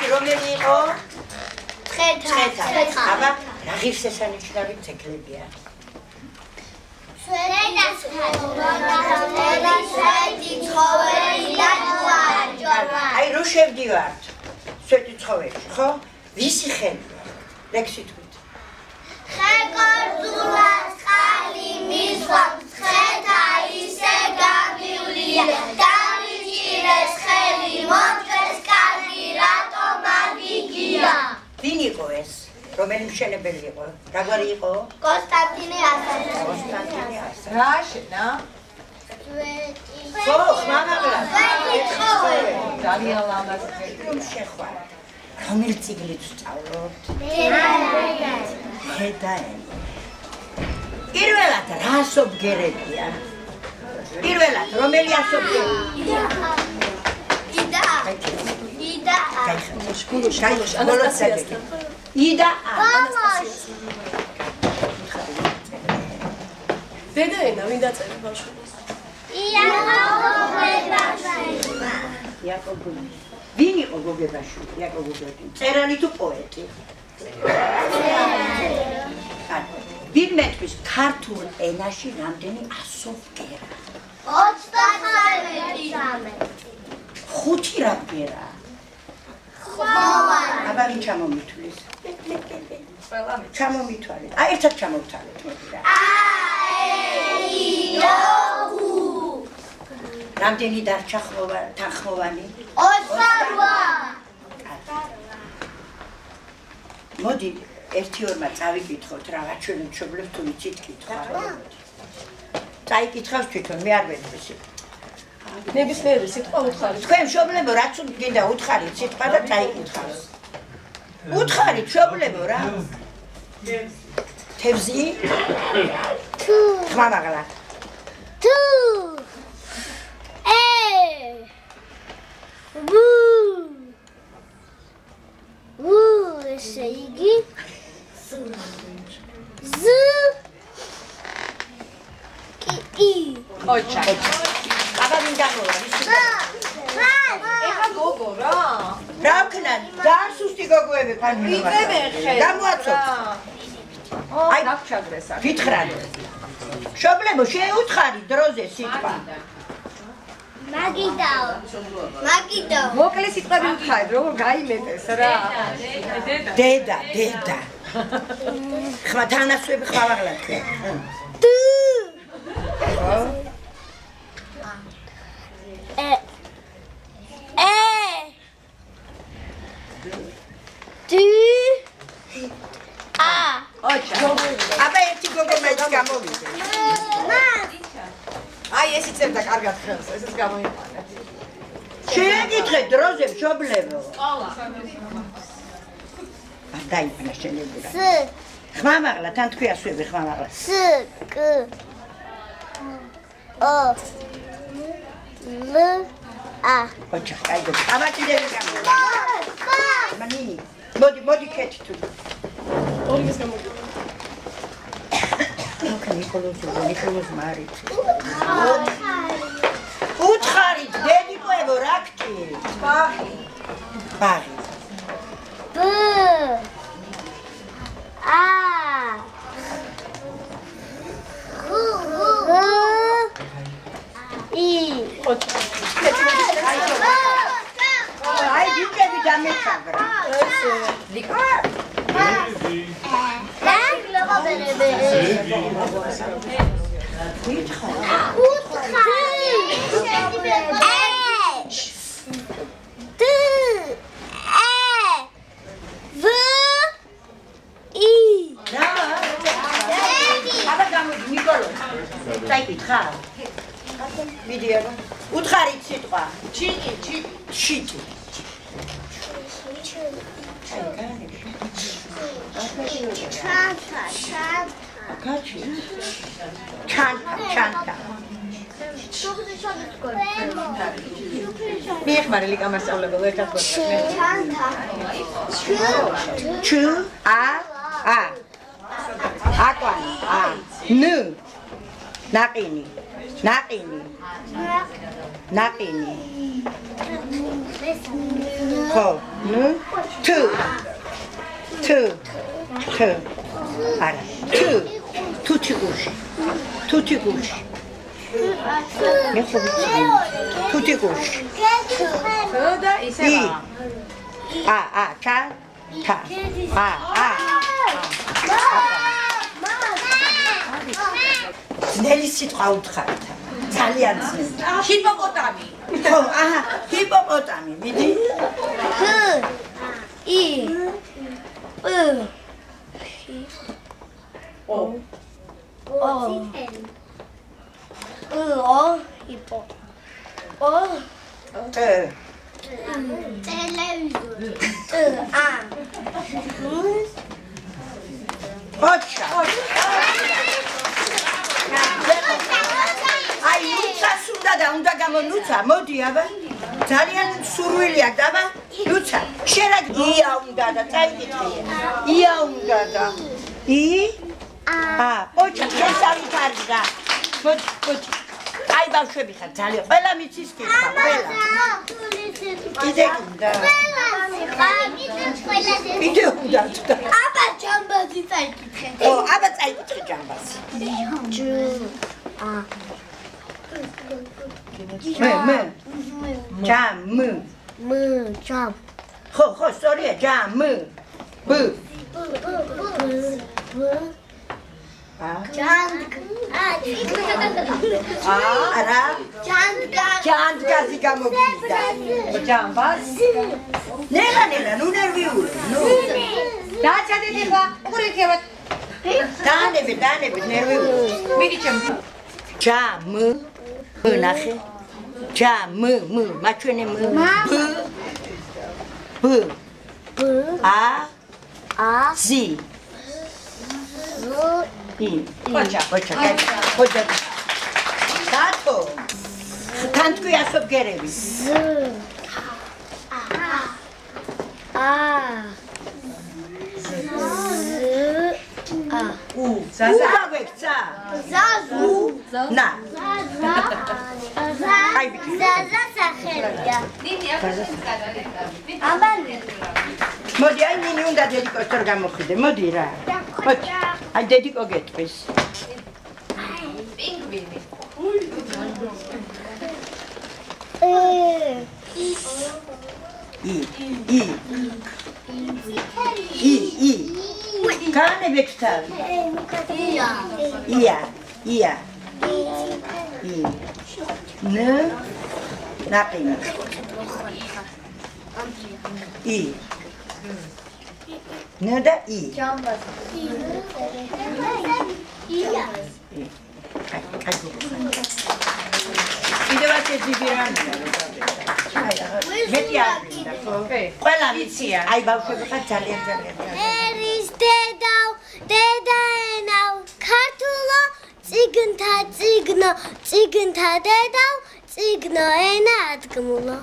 ხალხი რომელი იყო? ცხეთა. აბა, რა ღირსშესანიშნავი ძეგლებია? აი რო შევდივართ სვეტი ცხოველში, ხო? ვისი ხელია? ლექსი თქვით. ხეკორძულას ხალი მისვამს, ცხეთა ისე გამივლია, გამიჭირეს ხელი, მომწეს კარგი, რატომ აგიგია? ვინ იყო ეს? რომელი მშენებელი იყო? რაგვარი იყო? კონსტანტინე ასაძე. კონსტანტინე ასაძე. რა შენა? ხო, ხმამაღლა. ძალიან ლამაზი. რომ შეხვარ. რომელი წიგნით ვსწავლობთ? დედაენი. პირველად რა ასობგერებია? პირველად რომელი ასობგერია? იდა. შკოლაში ანასტასიასთან. იდა დედაენა ვინ დაწერა ბავშვებს? იაკობი. ვინ იყო გოგებაშვილი? იაკობი. წერალი თუ პოეტი? ვინ მეტყვის ქართულ ენაში რამდენი ასობგერა? 39. 5 რა ბგერა? აბა ვინ ჩამომითვლის? ყველა ჩამომითვალეთ. აი ერთად ჩამოვთვალეთ მოდი რა. რამდენი დარჩა თანხმოვანი? 28. მოდი 1-2-მა წავიკითხოთ რა ჩვენ მშობლებს თუ ვიცით კითხვა. წაიკითხავს თვითონ მე არ ვეძვისი. ნებისმიერი სიტყვა უთხარით. თქვენ მშობლებო რაც გინდა უთხარით სიტყვა და წაიკითხავს. უთხარით მშობლებო რა. თევზი? თუ. ხმამაღლა. თუ. ესე იგი ზ კი ოჩა. აბა ვინ გამოვა? ეხა გოგო რა. რა ვქნა? ძალიან სუსტი გოგოები ფანმი. გამოაცოთ. აი დაგჩაგრესა. გითხრათ. მშობლებო შეუთხარი დროზე სიტყვა. მაგიდაო. მოკლე სიტყვები უთხარით, როგორ გაიმეტეს რა. დედა. ხმა თანასწორები ხმამაღლა თქვენ. თუ. ოჩა. აბა ერთი გოგო მეც გამოვიდა. აი ეს იწევდა კარგად ხელს, ესეც გამოიყანა. შეეკითხეთ დროზე მშობლებო. დაიფნა შენებურა. ს ხმამაღლა თან თქვი ასვები ხმამაღლა. ს კ ო լ ა ოჩა, კაიგო. აბა კიდე გამოვიდა. მანინი. მოდი ქეთი თუ. ორიგეს გამოდი. ნიკოლოზ მარიც. უთხარით დედიკოებო რა გჭირთ? ბაღი. ბ ა ი აი ბიჭები დამეჩაგრა. ლიკა. უთხარით სიტყვა. ჩიტი. ჩანთა. მიეხმარი ლიკა მასწავლებელ ერთად გვაქვს. ჩ ა აკვანი ν ნაყინი ხო, ნუ, თუ. არა, თუთი გუში. მე ხო ვიცი. თუთი გუში. და ისევა. ჩა. ძნელი სიტყვა უთხარით. ძალიან ძნელი. ჰიპოპოტამი. ხო, ჰიპოპოტამი, მიდი. ოჩა. აი, ნუცას უნდა გამონუცა, მოდი აბა. ძალიან სურვილი აქვს, აბა. ნუცა, შენ რა ია უნდა და წაიკითხე. ია უნდა და ოჩა, შესავით არის რა. მოდი. აი ბავშვები ხარ, ძალიან ყველა მიცის კითხვა, ყველა. კიდე უნდა. კიდე უნდა. აბა ჯამბაზი წაიკითხე. აბა წაიკითხე ჯამბაზი. ჯამ. ხო, სწორია, ჯამ. არა. ჯანდგაზი გამოგიდა. ჯამბაზი. ნელა, ნუ ნერვიული. ნუ. დაჩადეთ ხა, ყურიქებად. დანები, ნერვიული. მიდი ჩემ. ჯამ. ნახე. ჯამ, მაჩვენე ზი. ოჩა. დათო. თან თქვი ასობ გერები. ზაზა. გაგეცა. ზაზუ. ნა. ზაზა სახელია. აბანე. მოდი, აი ნინი უნდა დედიკოს თორ გამოხიდე, მოდი რა. აი დედიკო გეტყვის. პინგვინი. ი. განებեք თავი. ია. ნაყინი. ი. და ი. ჯამბაზი. კიდევ ასე დიდი რამეა. მეტი არ მინდა, ხო? ყველა მიცია. აი ბავშვები ხარ ძალიან. ერის დედაენავ ქართულო წიგნთა დედავ წიგნო ენა ადგმულო.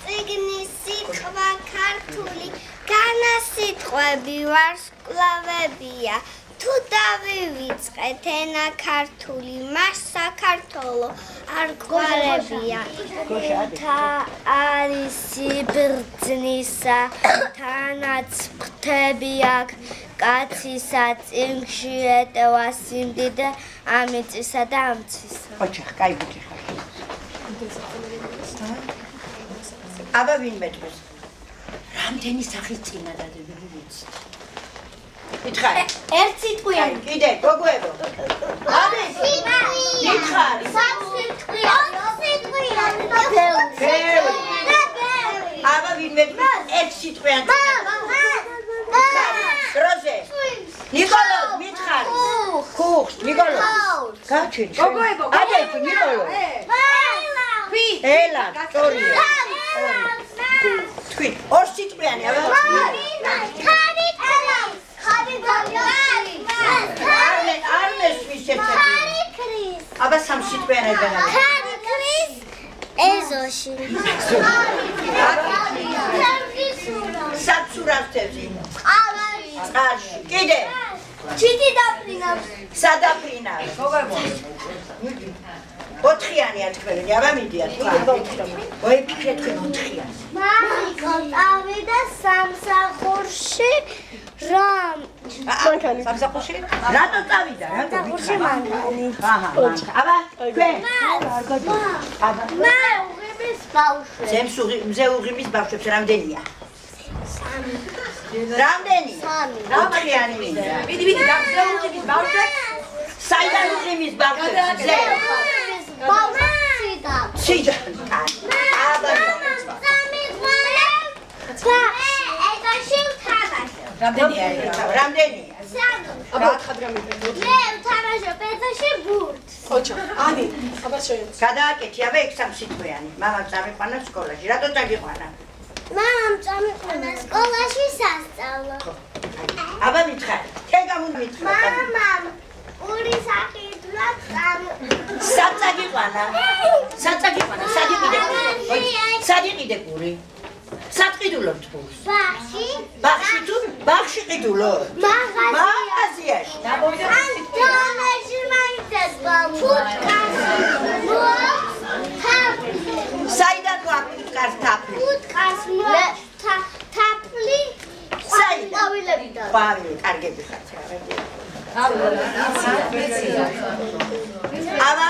წიგნის სიტყვა ქართული განასიტყვები ვარსკვლავებია. თუ დავივიწყეთ ენა ქართული, მას საქართველო არ გვარებია. არის სიბრძნისა, თანაც ფრთები აქვს, კაცისა წინგში ეტევა სიმდიდრე, ამიწისა და ამცისა. ოჩა, კაი ბიჭი ხარ. აბა ვინ მეტყვის? რამდენი სახის წინა დადებული ვიცი? ითხარ. ერთ სიტყვიანი. კიდე, გოგოებო. აბა, ითხარ. აბა ვინ მეტყვის? ერთ სიტყვიანი. როზე. ნიკოლო, მითხარ. ხუხს, ნიკოლო. გაჩვენ. გოგოებო, აბა, ნიკოლო. ელა, სწორია. თქვი, ორ სიტყვიანი, აბა. აბა სამ სიტყვიანი განავა. ქარიქრის ეზოში. საცურავს თევზი. წყალში. კიდე. ჩიტი დაფრინავს. სადაფრინავს. გოგოებო. ოთხიანი არ თქვენ, აბა მიდია თქვა. ой, ფიქრე თქვენ ოთხიანი. მამიკო წავიდა სამსახურში რომ სამსახურში? რატო წავიდა? რატო? სამსახურში მანქანი. აჰა, აბა თქვენ. აბა მე უღების ბავშვი. მზე უღიმის ბავშვებს რამდენია? რამდენი? ოთხიანი მინდა. ვიდი, მზე უღიმის ბავშვებს? საიდან უღიმის ბავშვებს? მზე. ბავშვი და სიჯანთან. აბა რამდენი არის? რამდენია? აბა ხადრამი. მე ვთამაშობ ეთაში ბურთს. ხოჩა, ანი, აბა შეიძლება. გადააკეთი, აბა ეგ სამსიტყვიანი. მამამ წამიყვანა სკოლაში. რატო წაგიყვანა? მამამ წამიყვანა სკოლაში სასწავლო. აბა მითხარი. თენ გამომითხარი. მამამ ორი სახიდლა სად წაგიყვანა? სად წაგიყვანა? სად იყიდე გური? სად იყიდე გური? სად ყიდულობთ გურს? ბახში. ბახში თუ? ბახში ყიდულობ? მაღაზიაში. დონეში მაინცეს ფუტკას. საიდან გვაქვს თაფლი? ფუტკას თაფლი. საიდან? ყვავილებიდან. ყვავილი, კარგები ხართ რა. აბა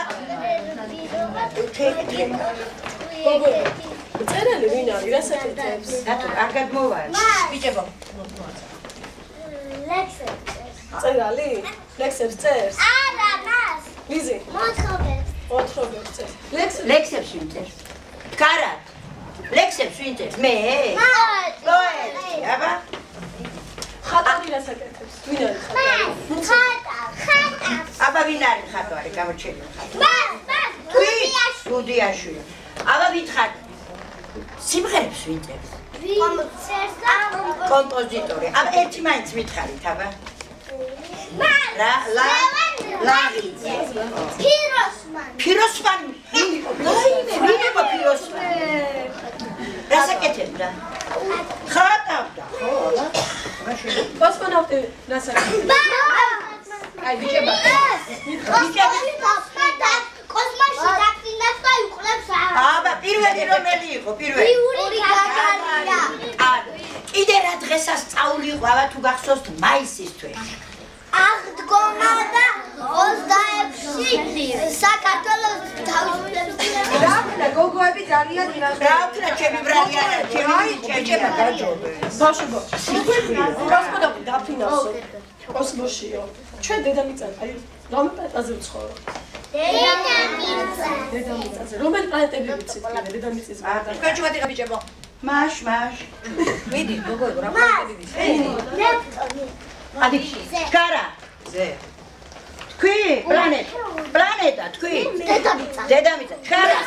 წერალი ვინ არის? რა საკეთებს? რატო კარგად მოვარ? ბიჭებო. ლექსებს. წერალი? ლექსებს წერს? არა, მას. ლიზი, მოთხოვებს. ოთხრობებს წერს. ლექსებს ვინ წერს? კარად. ლექსებს ვინ წერს? მე? ლოელი, აბა ხატარი რა საკეთებს? ვინ არის ხატარი? ხატავს. აბა ვინ არის ხატვარი გამორჩენილი? მას. გუდიაშვილი. აბა ვითხარ. სიმღერებს ვინ წერს? კომპოზიტორი. აბა ერთი მაინც მითხარით, აბა. რა ლაღიძე. ფიროსმანი. ვინ იყო ფიროსმანი? რა საკეთებდა? ხატავდა, ხო? კოსმონავტი რა საკეთებს? აი ბიჭებო. კოსმოსში დაფრინავს და იყლებს აბა პირველი რომელი იყო? პირველი. იური გაგარია. კიდე რა დღესასწაული იყო, აბა თუ გახსოვთ მაისის თვეში. აღდგომა და 26-ში საქართველოს თავისუფლების რა ვქნა გოგოები ძალიან რა ვქნა ჩემი ბრალი არა, ჩემი ბიჭებმა გაჯობე. ბავშვებო, კოსმონავტი დაფრინავსო. კოსმოსშიო. ჩვენ დედამიწაზე, აი, რომელ პლანეტაზე ვცხოვრობ? დედამიწაზე. რომელ პლანეტები ვიცით? დედამიწის გარდა. თქვენ შევადიღე ბიჭებო. მაშ. ვიდი, გოგოებო, რა პლანეტები ვიცით? ნეპტუნი. ადი, კარა. ზე. თქვი, პლანეტა, თქვი. დედამიწა. კარა.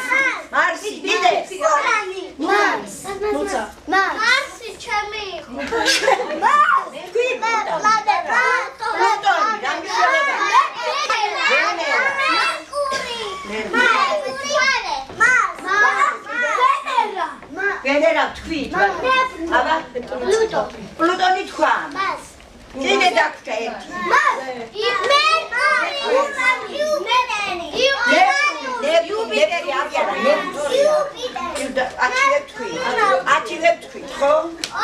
მარსი, დიდე. მარს. მოცა. მარსი ჩემი იყო. თქვი, პლანეტა. პლუტონი, რა მნიშვნელობა? ვენერა თქვი. აბა პლუტონი თქვა. ძინე დაგჭა ერთი. ნეპტუნი აღიარა, ათივებ თქვი, ხო?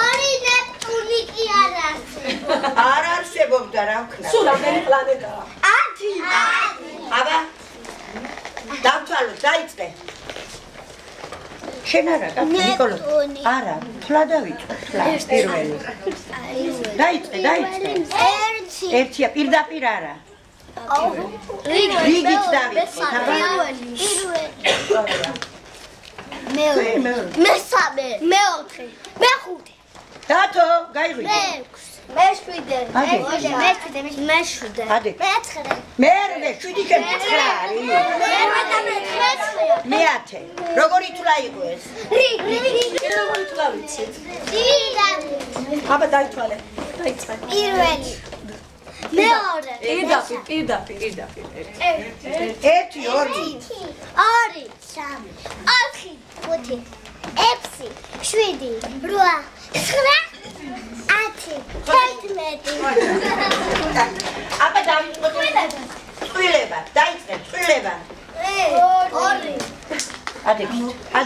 ორი ნეპტუნი კი არ არსებობს. არ არსებობდა რა ვქნა. სულ რამდენი პლანეტაა? 10. აბა დავთვალოთ, დაიწყე. შენ არა, ნიკოლო. არა, თლა დავიწყე, თლა პირველი. დაიწყე. ერთია, პირდაპირ არა. რიგით დავიწყე, აბა. მეორე. მესამე. მეოთხე. მეხუთე. დათო, გაიღვიდე. მეექვსე. მეშვიდე. მეშვიდე. ადი. მეცხრე. მერვე, 7 ჩემი 9 არის. მერვე და მეცხრე. მეათე. როგორი თვლა იყო ეს? როგორი თვლა ვიცით? დირი. აბა დაითვალე. დაიწყე. პირველი. მეორე. პირდაპირ. 1 2 ორი, სამი, ოთხი, ხუთი, ექვსი, შვიდი, რვა, ცხრა, 10, 11. აბა დავიწყოთ წყვილება, დაიწყე წყვილება.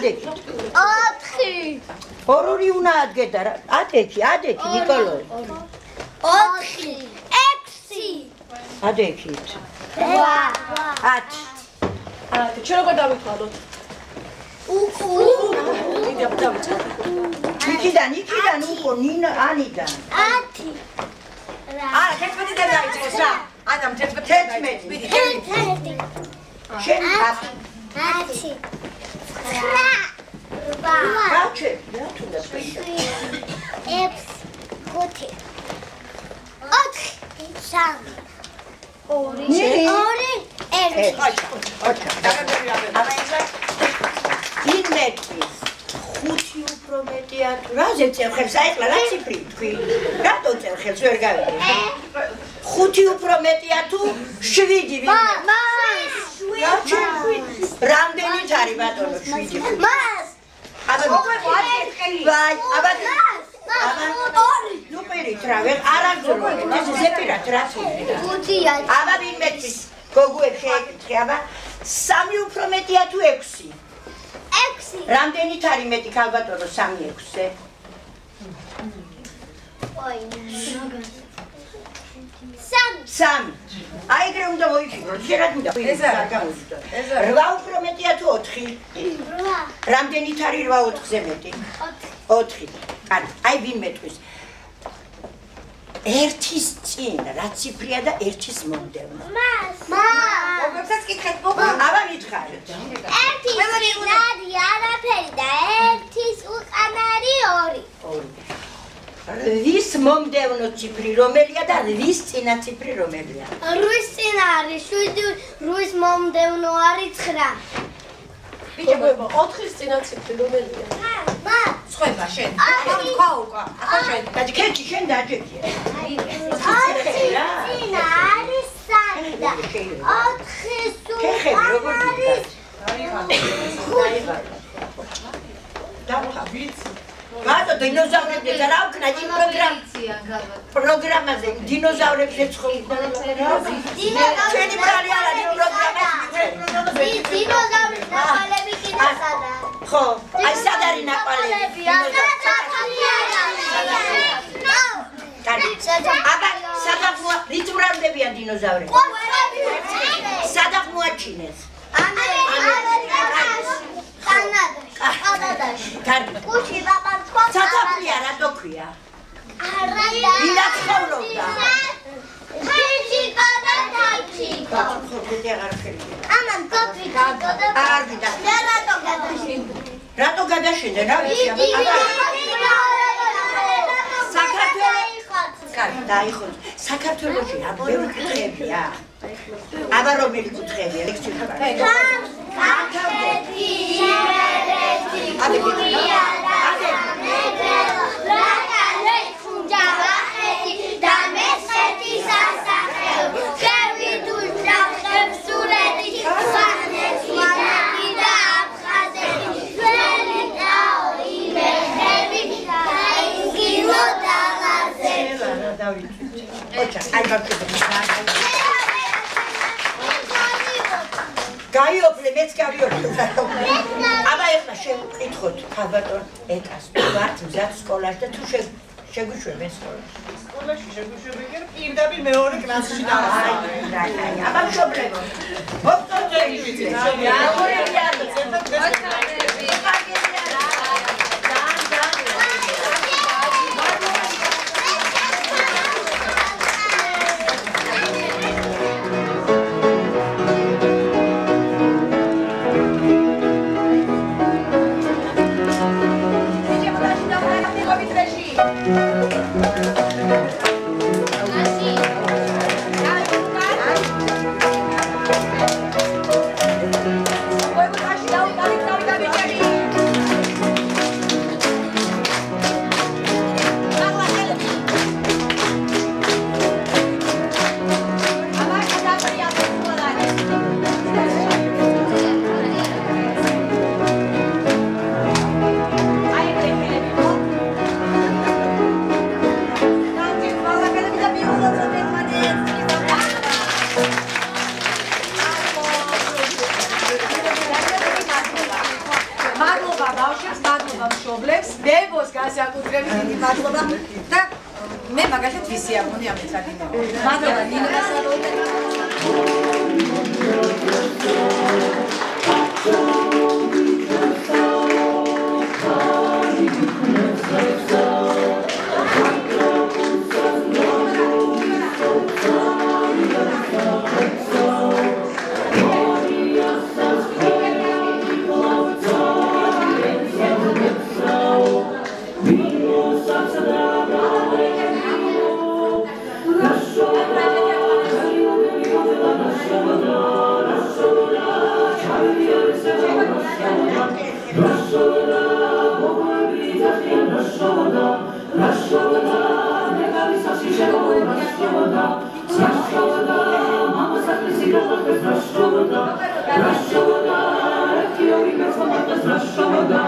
ადექით. 4 ორი უნდა ადგედა რა. ადექი, ნიკოლო. 4 6 ადექით. 8 10 ჩვენ როგორ დავიწყალოთ? დიდი დავიწყალოთ. იქიდან უკო ნინა ანიდან. 10 არა 11 და დაიწყოს რა ანამ 11 მიდი 11 შენ 10 გაჩე რა თუნდა 6 5 4 3 იმეთვის 5 უფრო მეტია თუ რაზე წევ ხელს აიqla რა ციფრი თქვი რატო წევ ხელს ვერ გავიგე 5 უფრო მეტია თუ 7 ვინმე რა ჩვი რამდენიც არის ბატონო 7 მას აბა ვაი აბა ნუ პირით რა ვერ არაგზო ეს ზეპირად რა თქმა 5-ია აბა ვინმეთვის გოგუებს შეეკითხე აბა 3 უფრო მეტია თუ 6 6 რამდენიც არის მეტი ქალბატონო 3-6-ზე? სამი. აი ეგრე უნდა მოიფიქრო, შეიძლება უნდა. ეს 8 უფრო მეტია თუ 4? 8 რამდენიც არის 8 4-ზე მეტი? 4. კარგი, აი ვინმეთვის. ერთის წინ რა ციფრია და ერთის მომდევნო? მას მოგებსაც კითხეთ მოგო აბა მითხარით. ერთი ნადი არაფერი და ერთის უკან არის 2 ვის მომდევნო ციფრი რომელია და ვის წინა ციფრი რომელია? 8 წინ არის 7 8 მომდევნო არის 9 ბიჭებო 4-ის წინა ციფრი რომელია? მას სხვება შენ თქვა უკვე ახლა შენ დაჭქეთი შენ დაჭქე. 4 წინ არის 3 და 4-ის უკან არის Gata, დინოზავრები რა ვქნა იმ პროგრამაზე, დინოზავრებზე ცხოვრობდნენ. ჩვენი ბრალი არ არის პროგრამაზე. დინოზავრის ნაყალები კიდე სადა? ხო, აი სად არის ნაყალები? აბა, სადაც რიტმრამდებიან დინოზავრები. სადაც მოაჩინეს. კარგი. კუჩი ბაბას ხო? სათაფლია რატო ქვია? ვინა ცხოვრობდა? ხიჭი გადაჭი. ხო, აღარ ხელი. ამან კოტრი გადადა. აღარ ვიდა. რატო გადაშენდა? რატო გადაშენდა? რა ვიცი, აბა. საქართველოს დაიხოთ. საქართველოში რა ბევრი კუთხეებია. აბა რომელი კუთხეებია? ლექსი ხარ. კახეთი, იმერეთი, გურია და მეგრელო, რაკალე ხუნჯავახეთი და მესხეთი სასახელო, ხევი დუშახებს სურეთი, ხანეს ვანაკი და აფხაზეთი, ველი დაო იმეხები და ინგილო დაღაზეთი. აი ბაკები. გაიოფლე, მეც გავიოფლე. აბა ეხლა შევკითხოთ ქალბატონ ეკას, თუ ვართ მზად სკოლაში და თუ შეგვიშვებენ სკოლაში. სკოლაში შეგვიშვებენ, პირდაპირ მეორე კლასში დავასწავლე. აი, აბა მშობლებო. მოგწონდები ვიცი. მადლობები, დიდი მადლობა და მე მაგალითად ვისი არ მომდი ამ ეცადინო. მადლობა ნინო. Rashoda,